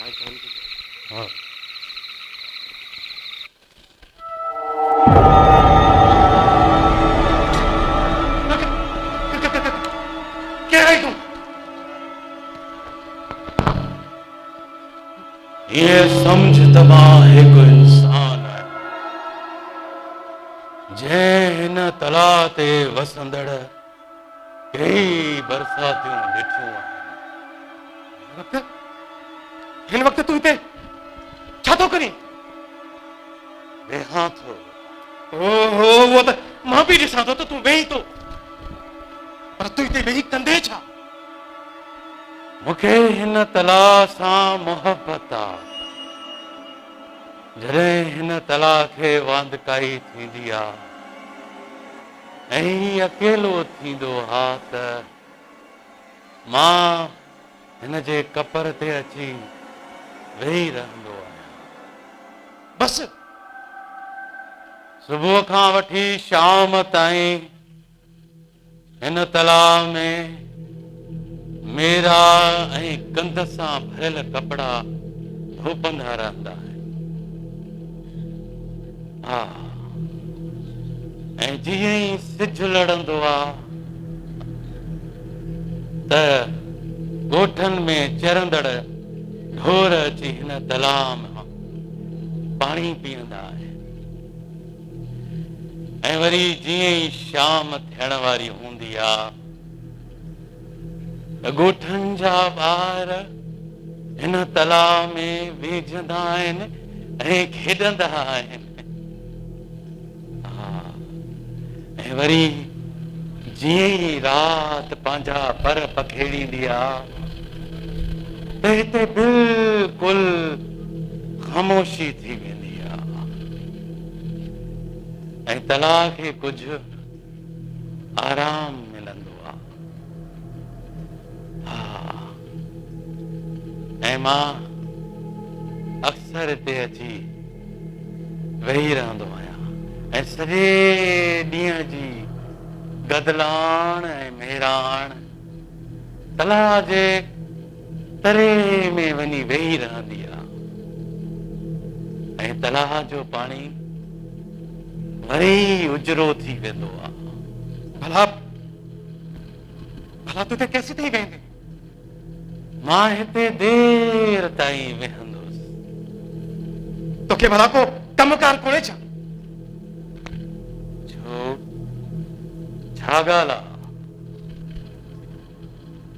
हाँ क्या है तुम? ये समझ तमा एक इंसान है जंहिं हिन तला ते वसंदड़ कई बरसातियूं ॾिठियूं आहिनि। हिन वक़्तु तूं हिते छा थो करीं? वेहां थो। ओहो, वो त मां बि ॾिसां थो त तूं वेहीं थो, पर तूं हिते वेही कंदे छा? मूंखे हिन तला सां मोहबत आहे। जॾहिं हिन तला खे वांदिकाई थींदी आहे ऐं अकेलो थींदो आहे त मां हिन जे कपर ते अची वेही रहंदो आहियां। बस सुबुह खां वठी शाम ताईं हिन तलाउ में मेरा ऐं गंद सां भरियल कपिड़ा धोपंदा रहंदा आहिनि। हा, ऐं जीअं ई सिजु लड़ंदो आहे त ॻोठनि में चरंदड़ ढोर अची हिन तलाउ मां पाणी पीअंदा आहिनि। ऐं वरी जीअं ई शाम थियण वारी हूंदी आहे त ॻोठनि जा ॿार हिन तलाउ में वेझंदा आहिनि ऐं खेॾंदा आहिनि। हा, ऐं वरी जीअं ई राति पंहिंजा पर पखेड़ींदी आहे त हिते बिल्कुलु ख़ामोशी थी वेंदी आहे ऐं तला खे कुझु आराम मिलंदो आहे। हा, ऐं मां अक्सर हिते अची वेही रहंदो आहियां ऐं सॼे ॾींहं जी गदलाण ऐं मेराण तला जे तरे में वञी वेही रहंदी आहे ऐं तला जो पाणी वरी उजरो थी वेंदो आहे। भला भला तूं हिते कैसे थी वेंदे? मां हिते देर ताईं वेहंदुसि। तोखे भला को कमकार कोन्हे छा? छो, छा ॻाल्हि आहे?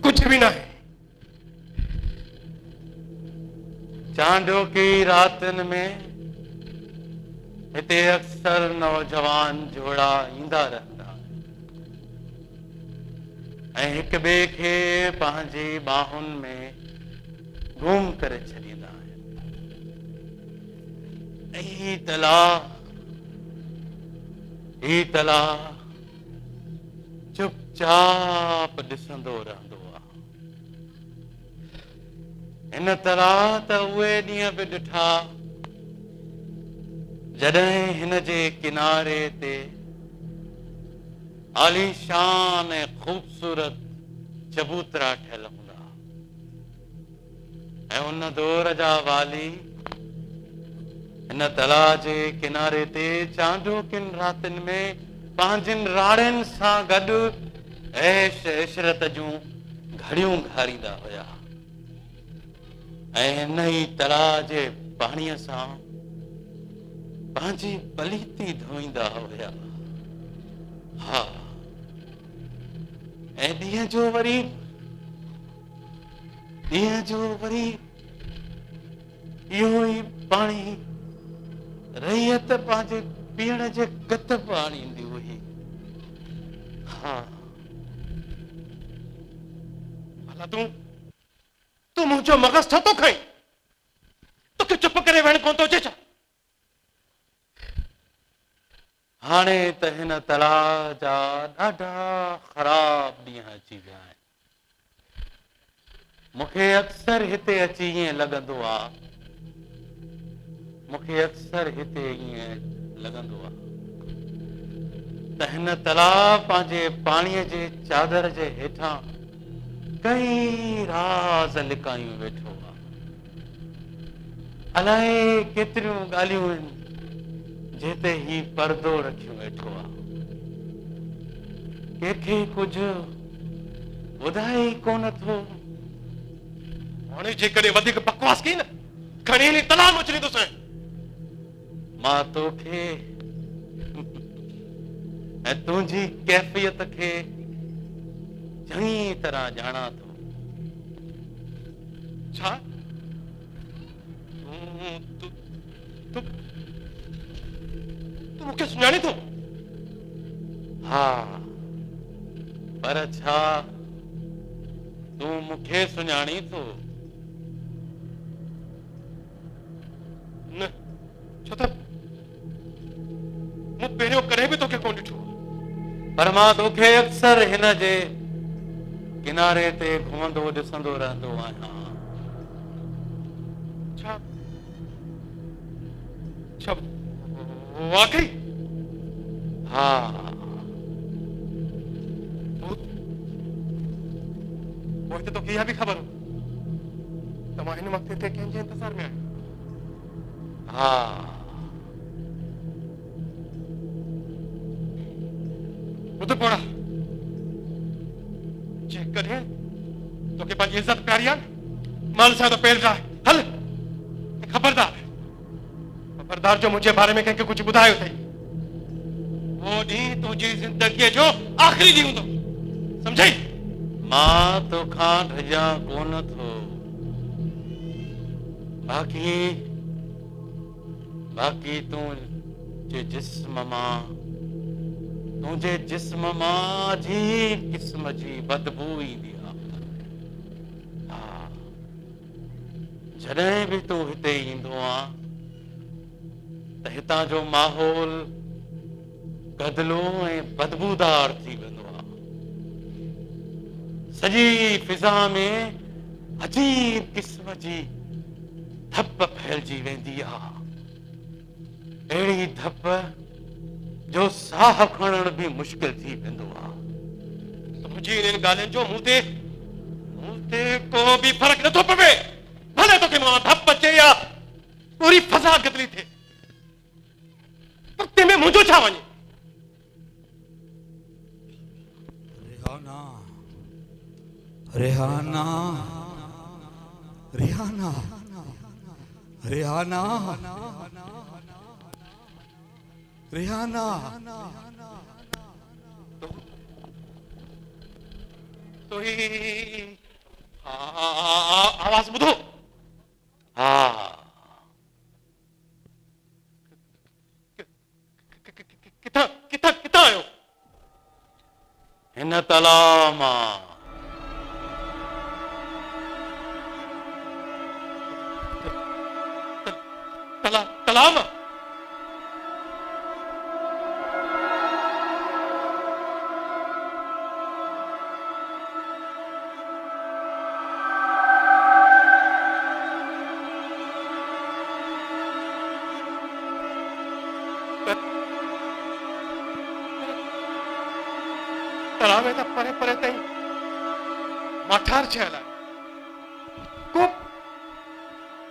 कुछ भी ना है। चांडोकी रातनि में हिते अक्सर नौजवान जोड़ा ईंदा रहंदा ऐं हिक ॿिए खे पंहिंजी बाहुनि में गुम करे छॾींदा आहिनि। ही तला चुपचाप ॾिसंदो रहंदो आहे। हिन तरह त उहे ॾींहं बि ॾिठा जॾहिं हिन जे किनारे ते आलीशान ऐं ख़ूबसूरत चबूतरा ठहियल हूंदा ऐं उन दौर जा वाली हिन तला जे किनारे ते चांडोकिन रातिनि में पंहिंजनि राड़ियुनि सां गॾु ऐश इशरत जूं घड़ियूं घारींदा हुया ऐं हिन ई तला जे पाणीअ सां पंहिंजी पलीती धोईंदा हुया। हा, ऐं ॾींहं जो वरी इहो ई पाणी रहियत पंहिंजे पीअण जे गत बि आणींदी हुई। हा, भला तूं मुंहिंजो मग़ज़ छो थो खईं? तोखे चुप करे वेहण कोन थो अचे छा? हाणे त हिन तला जा ॾाढा ख़राब ॾींहं अची विया आहिनि। मूंखे अक्सर हिते अची ईअं लॻंदो आहे त हिन तला पंहिंजे पाणीअ जे चादर जे हेठां कई राज़ लिकायूं वेठो आहे। अलाए केतिरियूं ॻाल्हियूं आहिनि जिते ही पर्दो रखियो वेठो आहे। कंहिंखे कुझु ॿुधाए ई कोन थो। हाणे जेकॾहिं वधीक बकवास कई न खणी हली तलाउ में छॾींदुसि। मां तोखे ऐं तुंहिंजी कैफ़ियत खे चङी तरह ॼाणा थो। छा? तूं मूंखे सुञाणी थो? हा, पर छा तूं मूंखे सुञाणी थो? न, छो त मूं पहिरियों कॾहिं बि तोखे कोन ॾिठो। पर मां तोखे अक्सर हिन जे किनारे ते घुमंदो ॾिसंदो रहंदो आहियां। छा? छा वाकई? हा, पोइ त तोखे इहा बि ख़बर हो त मां हिन वक़्त ते कंहिंजे इंतज़ार में आहियां। हा, ॿुध पोड़ा, जेकॾहिं तोखे पंहिंजी इज़त प्यारी आहे माल सां त पेर डाहे हल। खबरदार जो मुंहिंजे बारे में कंहिंखे कुझु ॿुधायो अथई वो ॾींहुं तुंहिंजी ज़िंदगीअ जो आख़िरी ॾींहुं हूंदो, सम्झई? मां तोखां डिॼां कोन थो। बाक़ी तुंहिंजे जिस्म मां अजीब क़िस्म जी बदबू ईंदी आहे। हा, जॾहिं बि तूं हिते ईंदो आहे त हितां जो माहौल गदलो ऐं बदबूदार थी वेंदो आहे। सॼी फिज़ा में अजीब क़िस्म जी धप फैलिजी वेंदी आहे। अहिड़ी धप जो साह खणण बि मुश्किल थी वेंदो आहे। तुंहिंजी इन्हनि ॻाल्हियुनि जो मूं ते को बि फ़र्क़ु नथो पवे। भले तोखे मां धप अचे या पूरी फज़ा गदली थिए, पर तंहिंमें मुंहिंजो छा वञे? रेहाना रेहाना रेहाना रेहाना तो ही आवाज़ ॿुधो। हा, किथां आयो? हिन तलाउ मां। तलाउ मां? तलाउ में त परे परे ताईं मठार ठहियल आहे।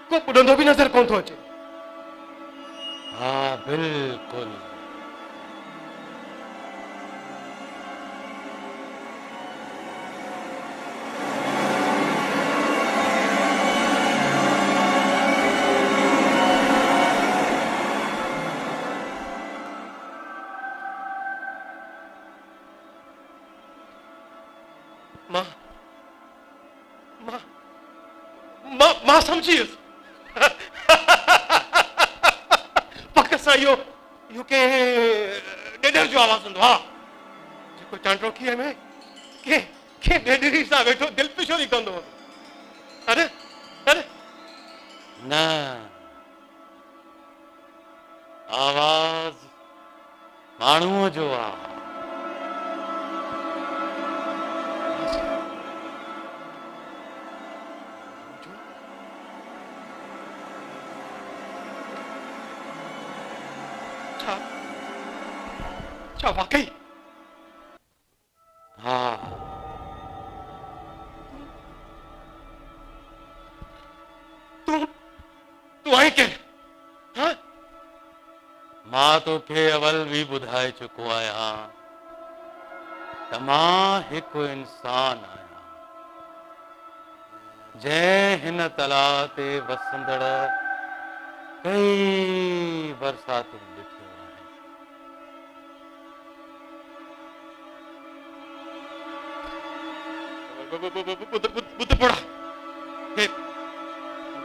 को ॿुधंदो बि नज़र कोन थो अचे। हा, बिल्कुलु। मां समझी वियुसि। पक सां इहो कंहिं ॾेढर जो आवाज़ हूंदो। हा, जेको चांडोकीअ में कंहिं ॾेढरी सां वेठो दिलपिशोरी कंदो हो। अरे अरे न, आवाज़ माण्हूअ जो आहे। छा वाकई? हा, तूं आहीं के मां तोखे अवल भी ॿुधाए चुको आहियां त मां हिकु इंसान आहियां जंहिं हिन तलाउ ते वसंदड़ कई बरसातूं ॾिठियूं आहिनि। ॿुध पोड़ा मूंखे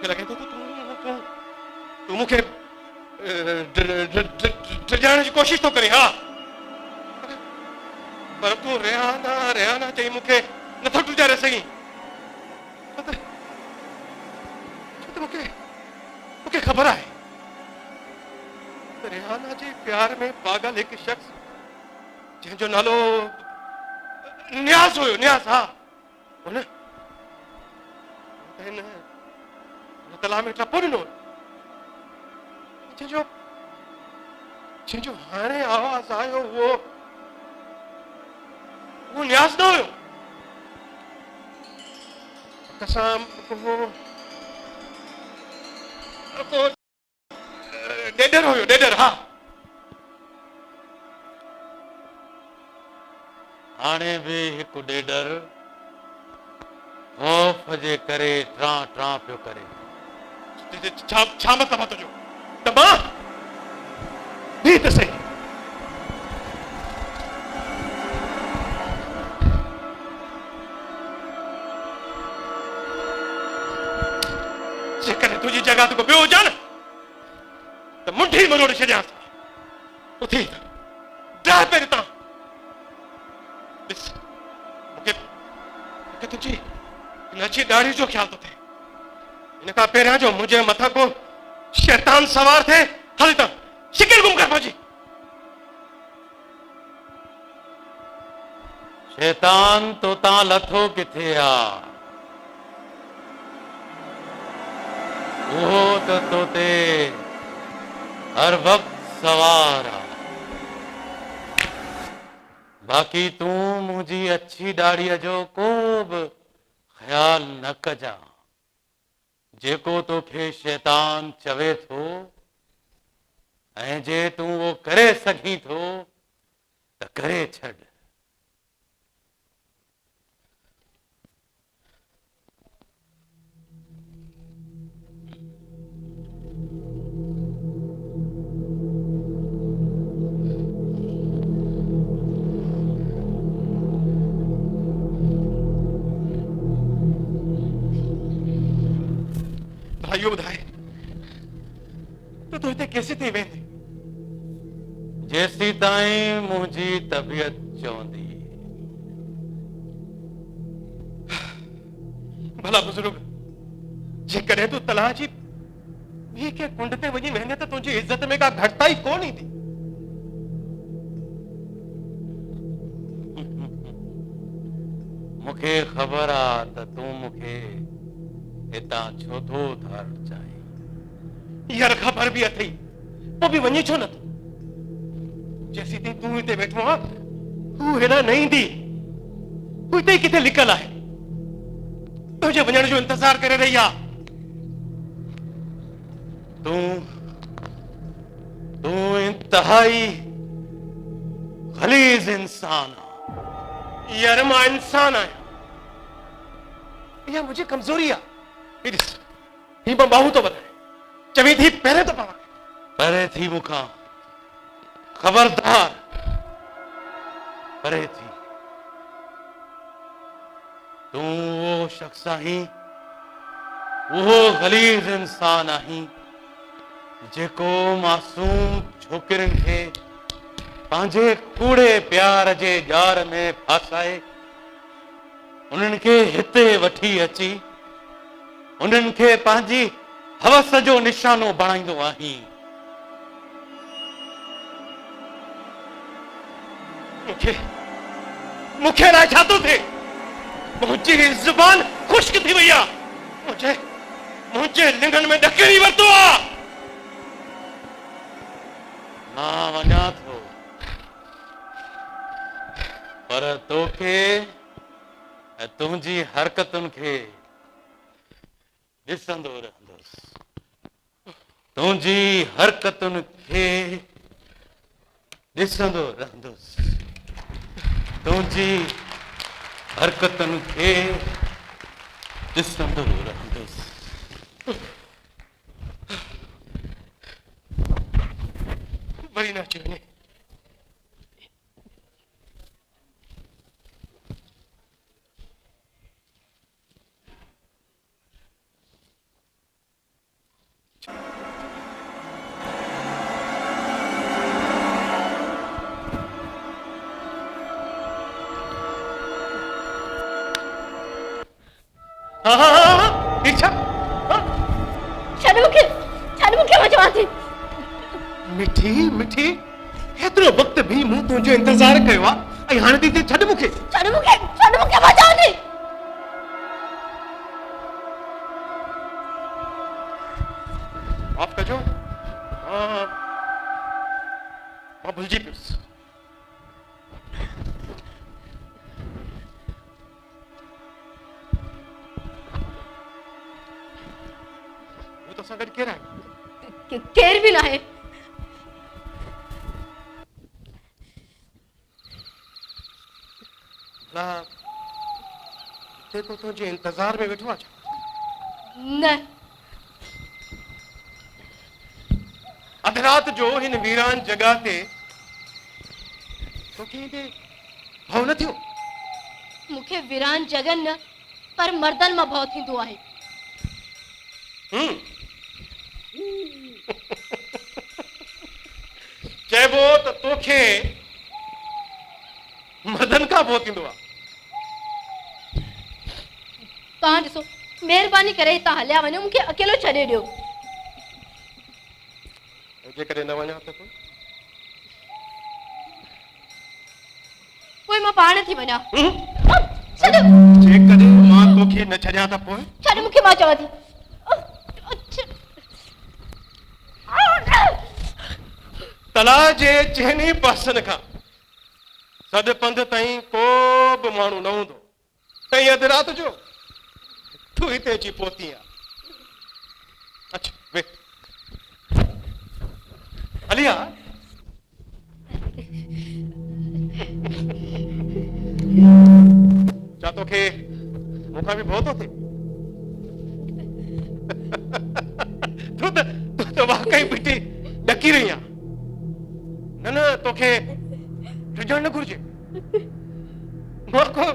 लॻे थो तूं मूंखे डिॼाइण जी कोशिश थो करे। हा, पर तूं रिहाना चई मूंखे नथो डिॼारे सघीं। छो त मूंखे ख़बर आहे रिहाना जे प्यार में पागल हिकु शख्स जंहिंजो नालो न्याज़ हुयो। न्याज़, हा, हुन हिन तलाउ में टपो ॾिनो जंहिंजो हाणे आवाज़ आयो उहो न्याज़ न हुयो। कसम को डेडर हुयो, डेडर। हा, हाणे बि हिकु ॾेडर ख़ौफ़ जे करे ट्रां ट्रां पियो करे। छा मतिलबु आहे तुंहिंजो? त मां भी त सही जेकॾहिं तुंहिंजी जॻह ते को ॿियो हुजां न त मुंडी मरोड़े छॾियांसि। उथी ॾह पहिरीं तां ॾिस, मूंखे तुंहिंजी नची ॾाढ़ी जो ख़्याल थो थिए। इन खां पहिरियां जो मुंहिंजे मथां को शैतान सवार थिए, हल त शिकिल गुम कर पंहिंजी। शैतान तो तां लथो किथे आ? वो तो ते हर वक्त सवार आ। बाक़ी तूं मुंहिंजी अच्छी ॾाढ़ीअ जो को बि ख़्याल न कजां। जेको तोखे शैतान चवे थो ऐं जे तूं वो करे सघीं थो त करे छॾ। भाइयों ॿुधाए तूं हिते केसीं ताईं वेंदे? जेसीं ताईं मुंहिंजी तबियत चवंदी। भला बुज़ुर्ग, जेकॾहिं तूं तलाउ जी ॿी के कुंड ते वञी वेंदे त तुंहिंजी इज़त में का घटिताई कोन ईंदी। मूंखे ख़बर आहे त तूं मूंखे हितां छो थो धारण चाहीं। यार ख़बर बि अथई, पोइ बि वञी छो नथो? जेसीं ताईं तूं हिते वेठो आहे हू हेॾा न ईंदी। हू हिते ई किथे लिकल आहे, तुंहिंजे वञण जो इंतज़ार करे रही आहे। तूं इंतहाई ग़लीज़ इंसान आहे। यार मां इंसान आहियां, इहा मुंहिंजी कमज़ोरी आहे। हीउ ॾिस, हीउ मां बाहूं थो वधाए, चवीं थी पहिरें थो पवां। परे थी मूंखां, ख़बरदार परे थी। तूं उहो शख़्स आहीं, उहो ग़लीज़ इंसान आहीं जेको मासूम छोकिरियुनि खे पंहिंजे कूड़े प्यार जे ॼार में फासाए उन्हनि खे हिते वठी अची उन्हनि खे पंहिंजी हवस जो निशानो बणाईंदो आहीं। मूंखे अलाए छा थो थिए, मुंहिंजी ज़ुबान ख़ुश्क थी वई आहे। मुंहिंजे लिंगनि में ॾकेरी वरितो आहे। मां वञा थो, पर तोखे ऐं तुंहिंजी हरकतुनि खे ॾिसंदो रहंदुसि। तुंहिंजी हरकतुनि खे ॾिसंदो रहंदुसि तुंहिंजी हरकतुनि खे ॾिसंदो रहंदुसि। वरी न अची वञे। हाँ, ठीक छा? छॾ मूंखे मां चवां थी। मिठी मिठी हेतिरो वक़्तु बि मूं तुंहिंजो इंतज़ारु कयो आहे ऐं हाणे थी चए छॾ मूंखे। छॾ मूंखे मां चवां थी। माफ़ कजो, मां भुलिजी पियुसि। वो तो सां गॾु केरु आहे? केर भी ना है। भला हिते को तुंहिंजे इंतज़ार में वेठो आहे छा? न, अधु राति जो हिन वीरान जॻह ते तोखे हेॾे भउ न थियो? मूंखे वीरान जॻह न पर मर्दनि मां भउ थींदो आहे। चइबो त तोखे मर्दनि खां भउ थींदो आहे। तव्हां ॾिसो, महिरबानी करे हितां हलिया वञो, मूंखे अकेलो छॾे ॾियो। जेकॾहिं न वञा त पोइ मां पाण थी वञा। छॾ जेकॾहिं मां तोखे न छॾियां त पोइ? छॾ मूंखे मां चवां थी। तलाउ जे चइनी पासनि खां सॾु पंध ताईं को बि माण्हू न हूंदो ऐं अधु राति जो तूं हिते अची पहुती आहे। अच्छा वे हली आ। छा तोखे मूंखां बि भउ थो थिए? तूं त वाकई बीठी ॾकी रही आहे। न न तोखे टिजणु न घुरिजे। मां को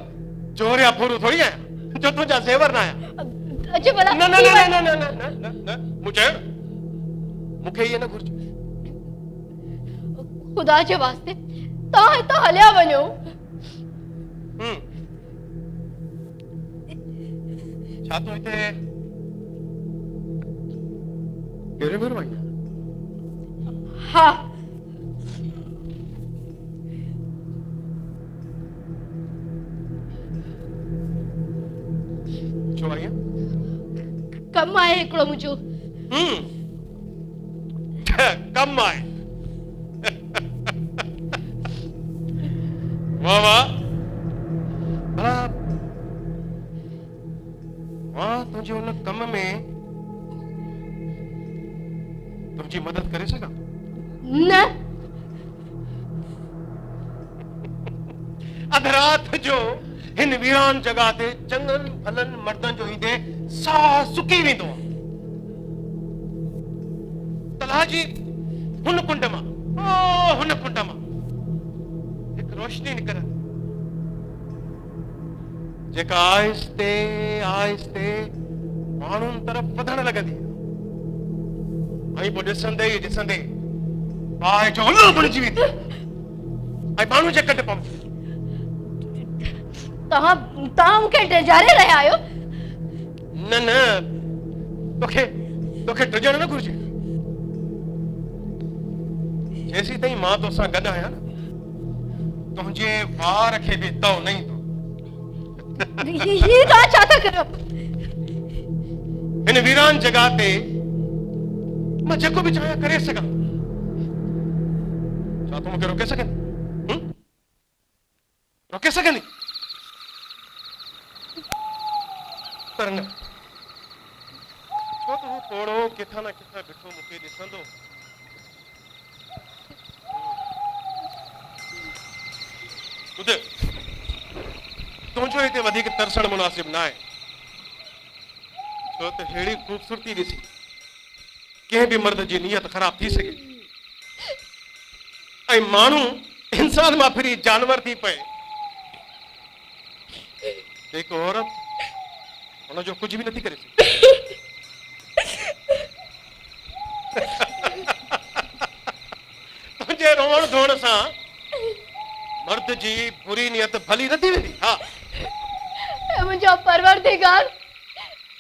चोर या फूरू थोरी आहियां जो तुंहिंजा ज़ेवर न आहियां। अचे भला। न न न न न न न न मूं चयो मूंखे इहे न घुरिजे। खुदा जे वास्ते तव्हां हितां हलिया वञो। छा तूं हिते कहिड़े भेरो आई? हा, छो आई? कमु आहे हिकिड़ो मुंहिंजो। कमु आहे? वाह वाह। भला मां तुंहिंजे हुन कम में तुंहिंजी मदद करे सघां? न, अधु राति जो हिन वीरान जॻह ते चङनि भलनि मर्दनि जो ईंदे साह सुकी वेंदो आहे। तलाउ जी हुन कुंड मां हिकु रोशनी निकिरंदी जेका आहिस्ते आहिस्ते माण्हुनि तरफ़ वधण लॻंदी ऐं पोइ ॾिसंदे ई ॾिसंदे बाहि जो उल्लू बणिजी वेंदी ऐं माण्हू जे कट पवंदी। तव्हां मूंखे ॾेजारे रहिया आहियो। न न तोखे टिजणु न घुरिजे। जेसीं ताईं मां तोसां गॾु आहियां न तुंहिंजे वार खे बि तव न ईंदो। ये तव्हां छा था कयो? हिन वीरान जॻह ते मां जेको बि चाहियां करे सघां। छा तूं मूंखे रोके सघंदी? रोके सघंदी? पर न छो त हू पोड़ो किथां न किथां बीठो मूंखे ॾिसंदो ॿुध, तुंहिंजो हिते वधीक तरसण मुनासिब न आहे, छो त अहिड़ी ख़ूबसूरती ॾिसी कंहिं बि मर्द जी नियत ख़राब थी सघे, ऐं माण्हू इंसान मां फिरी जानवर थी पए। हिकु औरत हुनजो कुझु बि नथी करे सघे। तुंहिंजे रोअण धोअण सां मर्द जी बुरी नियत भली नथी वेंदी। हा, मुंहिंजो परवरदिगार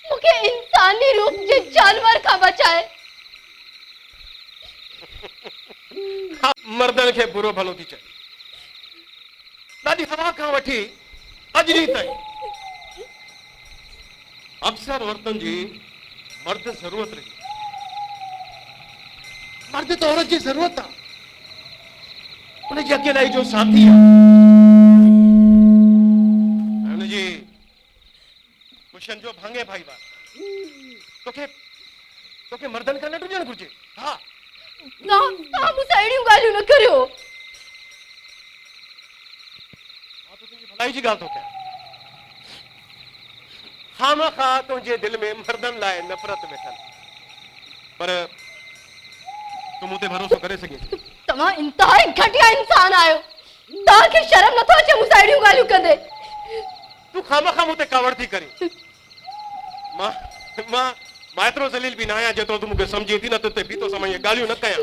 मूंखे इंसानी रूप जे जानवर खां बचाए। हा, मर्दनि खे बुरो भलो थी चए। ॾाढी हवा खां वठी अॼु ॾींहुं ताईं अक्सर औरतुनि जी मर्द ज़रूरत रही। मर्द त औरत जी ज़रूरत आहे, उनजी अकेलाई जो साथी आहे, हुनजी कुशन जो भाङे भाई बा। तोखे मर्दनि खां न ॾुजणु घुरिजे। हा, तव्हां मूंसां अहिड़ियूं ॻाल्हियूं न करियो। मां त तुंहिंजी भलाई जी ॻाल्हि थो कयां। खामखा तुंहिंजे दिलि में मर्दनि लाइ नफ़रत वेठल, पर तूं मूं ते भरोसो करे सघे थी। तव्हां इंतहाई घटिया इंसान आहियो। तव्हांखे शर्म नथो अचे मूंसां अहिड़ियूं ॻाल्हियूं कंदे? तूं खामखा मूं ते कावड़ थी करे। मां मां मां एतिरो ज़लील बि न आहियां जेतिरो तूं मूंखे सम्झे थी। न त बीतो समय इहे ॻाल्हियूं न कयां।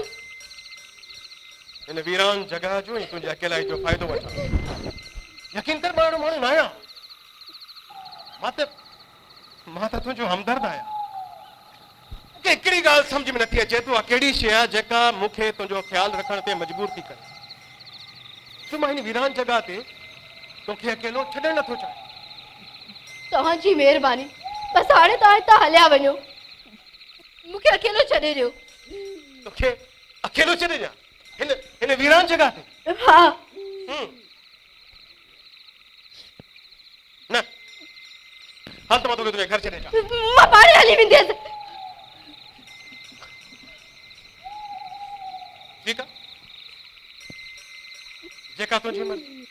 हिन वीरान जॻह जो ऐं तुंहिंजे अकेलाई जो फ़ाइदो वठां। यकीन कर, मां अहिड़ो माण्हू न आहियां। मां त तुंहिंजो हमदर्द आहियां। मूंखे हिकिड़ी ॻाल्हि सम्झ में नथी अचे, तूं कहिड़ी शइ आहे जेका मूंखे तुंहिंजो ख़्यालु रखण ते मजबूर थी करे। तूं मां हिन वीरान जॻह ते तोखे अकेलो छॾणु नथो चाहे। तव्हांजी महिरबानी, बसि हाणे तव्हां हितां हलिया वञो। मूंखे अकेलो छॾे ॾियो। तोखे अकेलो छॾे ॾियां हिन वीरान जॻह ते? हा, न, हल त मां तोखे तुंहिंजे घर छॾे अचां। मां पाणे हली वेंदसि। ठीकु आहे, जेका तुंहिंजी मर्ज़ी।